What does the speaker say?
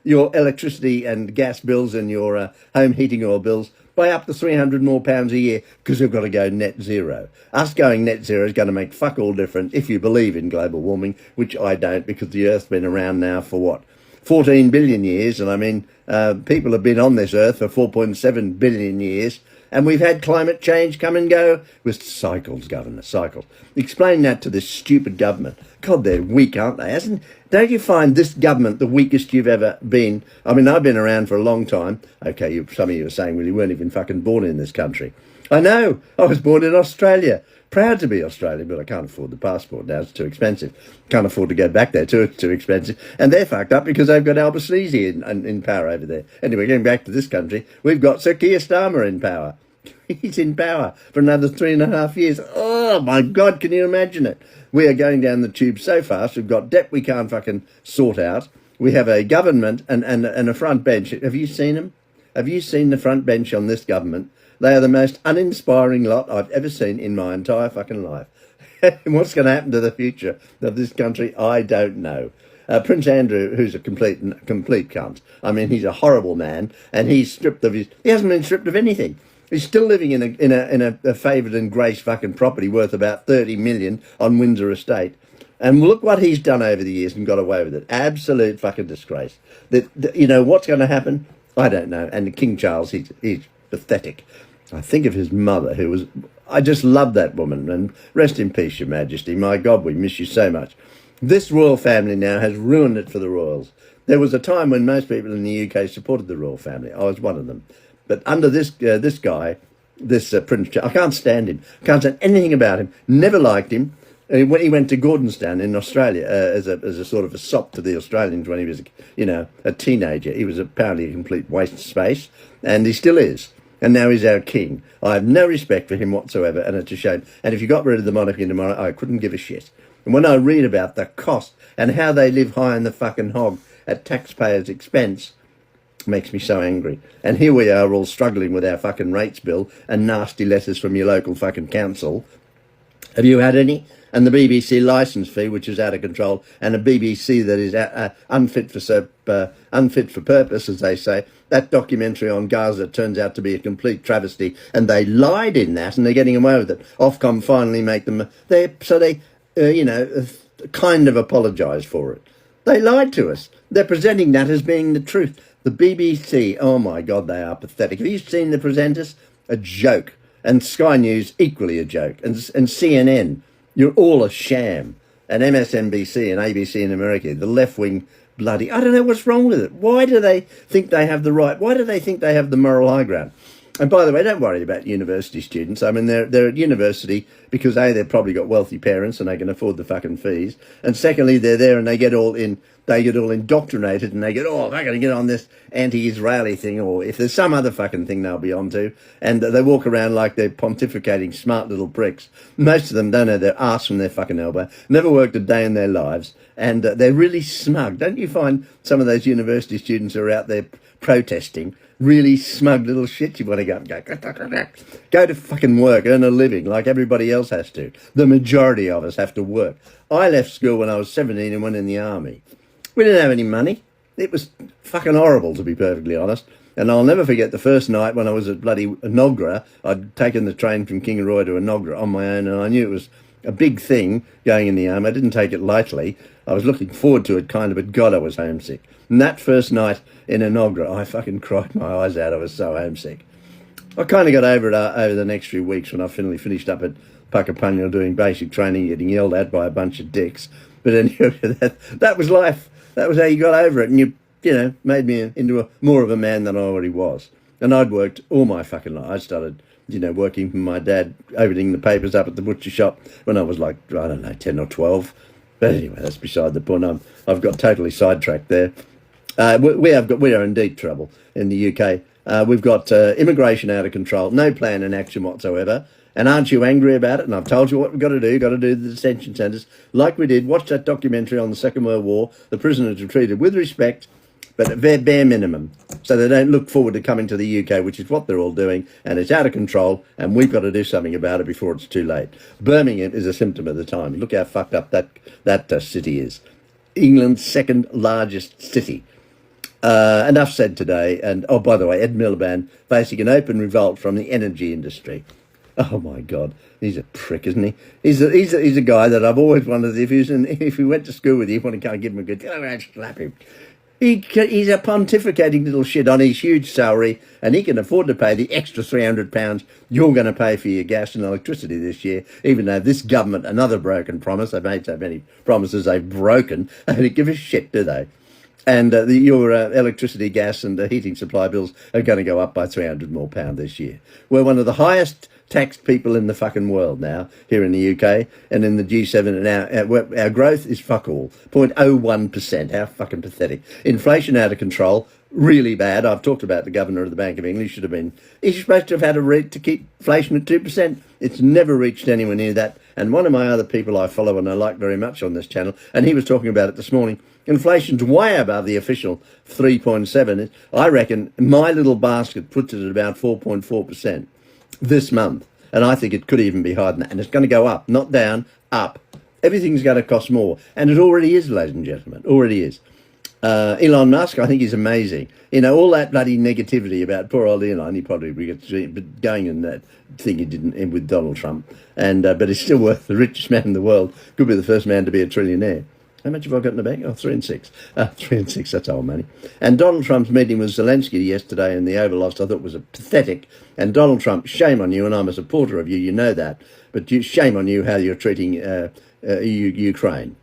your electricity and gas bills and your home heating oil bills by up to 300 more pounds a year because we've got to go net zero. Us going net zero is going to make fuck all different if you believe in global warming, which I don't, because the Earth's been around now for what, 14 billion years, and I mean, people have been on this Earth for 4.7 billion years, and we've had climate change come and go with cycles, Governor, cycles. Explain that to this stupid government. God, they're weak, aren't they? Don't you find this government the weakest you've ever been? I mean, I've been around for a long time. Okay, some of you are saying, well, you weren't even fucking born in this country. I know, I was born in Australia. Proud to be Australian, but I can't afford the passport now. It's too expensive. Can't afford to go back there too. It's too expensive. And they're fucked up because they've got Albanese in power over there. Anyway, getting back to this country, we've got Sir Keir Starmer in power. He's in power for another 3.5 years. Oh, my God, can you imagine it? We are going down the tube so fast. We've got debt we can't fucking sort out. We have a government and a front bench. Have you seen them? Have you seen the front bench on this government? They are the most uninspiring lot I've ever seen in my entire fucking life. And what's going to happen to the future of this country, I don't know. Prince Andrew, who's a complete cunt. I mean, he's a horrible man, and he's stripped of his. He hasn't been stripped of anything. He's still living in a favoured and grace fucking property worth about 30 million on Windsor Estate. And look what he's done over the years and got away with it. Absolute fucking disgrace. You know, what's going to happen? I don't know. And King Charles, he's pathetic. I think of his mother, who was... I just love that woman. And rest in peace, Your Majesty. My God, we miss you so much. This royal family now has ruined it for the royals. There was a time when most people in the UK supported the royal family. I was one of them. But under this guy, Prince Charles, I can't stand him. Can't stand anything about him. Never liked him. When he went to Gordonstown in Australia as a sort of a sop to the Australians when he was, a teenager, he was apparently a complete waste of space, and he still is. And now he's our king. I have no respect for him whatsoever, and it's a shame. And if you got rid of the monarchy tomorrow, I couldn't give a shit. And when I read about the cost and how they live high in the fucking hog at taxpayers' expense, makes me so angry. And here we are all struggling with our fucking rates bill and nasty letters from your local fucking council. Have you had any? And the BBC licence fee, which is out of control, and a BBC that is unfit for purpose, as they say. That documentary on Gaza turns out to be a complete travesty, and they lied in that, and they're getting away with it. Ofcom finally make them... They kind of apologise for it. They lied to us. They're presenting that as being the truth. The BBC, oh my God, they are pathetic. Have you seen the presenters? A joke. And Sky News, equally a joke. And CNN, you're all a sham. And MSNBC and ABC in America, the left-wing bloody... I don't know what's wrong with it. Why do they think they have the right? Why do they think they have the moral high ground? And by the way, don't worry about university students. I mean, they're at university because A, they've probably got wealthy parents and they can afford the fucking fees. And secondly, they're there and they get all indoctrinated and they get, they're going to get on this anti-Israeli thing, or if there's some other fucking thing they'll be onto. And they walk around like they're pontificating smart little pricks. Most of them don't know their arse from their fucking elbow, never worked a day in their lives. And they're really smug. Don't you find some of those university students who are out there protesting really smug little shit? You want to go and go to fucking work, earn a living like everybody else has to. The majority of us have to work. I left school when I was 17 and went in the army. We didn't have any money. It was fucking horrible, to be perfectly honest. And I'll never forget the first night when I was at bloody Enoggera. I'd taken the train from Kingaroy to Enoggera on my own, and I knew it was a big thing going in the army. I didn't take it lightly. I was looking forward to it kind of, but God, I was homesick. And that first night in Enoggera, I fucking cried my eyes out. I was so homesick. I kind of got over it over the next few weeks when I finally finished up at Puckapunyal doing basic training, getting yelled at by a bunch of dicks. But anyway, that was life. That was how you got over it. And you made me into more of a man than I already was. And I'd worked all my fucking life. I started, working for my dad, opening the papers up at the butcher shop when I was like, I don't know, 10 or 12. But anyway, that's beside the point. I've got totally sidetracked there. We are in deep trouble in the UK. We've got immigration out of control, no plan in action whatsoever. And aren't you angry about it? And I've told you what we've got to do. Got to do the detention centres like we did. Watch that documentary on the Second World War. The prisoners are treated with respect, but at bare minimum, so they don't look forward to coming to the UK, which is what they're all doing, and it's out of control, and we've got to do something about it before it's too late. Birmingham is a symptom of the time. Look how fucked up that city is. England's second largest city. Enough said today. And oh, by the way, Ed Miliband facing an open revolt from the energy industry. Oh my God, he's a prick, isn't he? He's a guy that I've always wondered if he went to school with you, you want to kind of give him a good go around slap him. He's a pontificating little shit on his huge salary, and he can afford to pay the extra £300 you're going to pay for your gas and electricity this year, even though this government, another broken promise, they've made so many promises they've broken, they don't give a shit, do they? And your electricity, gas and heating supply bills are going to go up by £300 more this year. We're one of the highest taxed people in the fucking world now, here in the UK and in the G7. And our growth is fuck all, 0.01%. How fucking pathetic. Inflation out of control, really bad. I've talked about the Governor of the Bank of England. He's supposed to have had a rate to keep inflation at 2%. It's never reached anywhere near that. And one of my other people I follow and I like very much on this channel, and he was talking about it this morning, inflation's way above the official 3.7. I reckon my little basket puts it at about 4.4% this month. And I think it could even be higher than that. And it's going to go up, not down, up. Everything's going to cost more. And it already is, ladies and gentlemen, already is. Elon Musk, I think he's amazing. You know, all that bloody negativity about poor old Elon, he probably gets going in that thing he did with Donald Trump. But he's still worth the richest man in the world. Could be the first man to be a trillionaire. How much have I got in the bank? Oh, 3 and 6. 3 and 6, that's old money. And Donald Trump's meeting with Zelensky yesterday in the Oval Office, I thought was pathetic. And Donald Trump, shame on you, and I'm a supporter of you, you know that. But shame on you how you're treating Ukraine.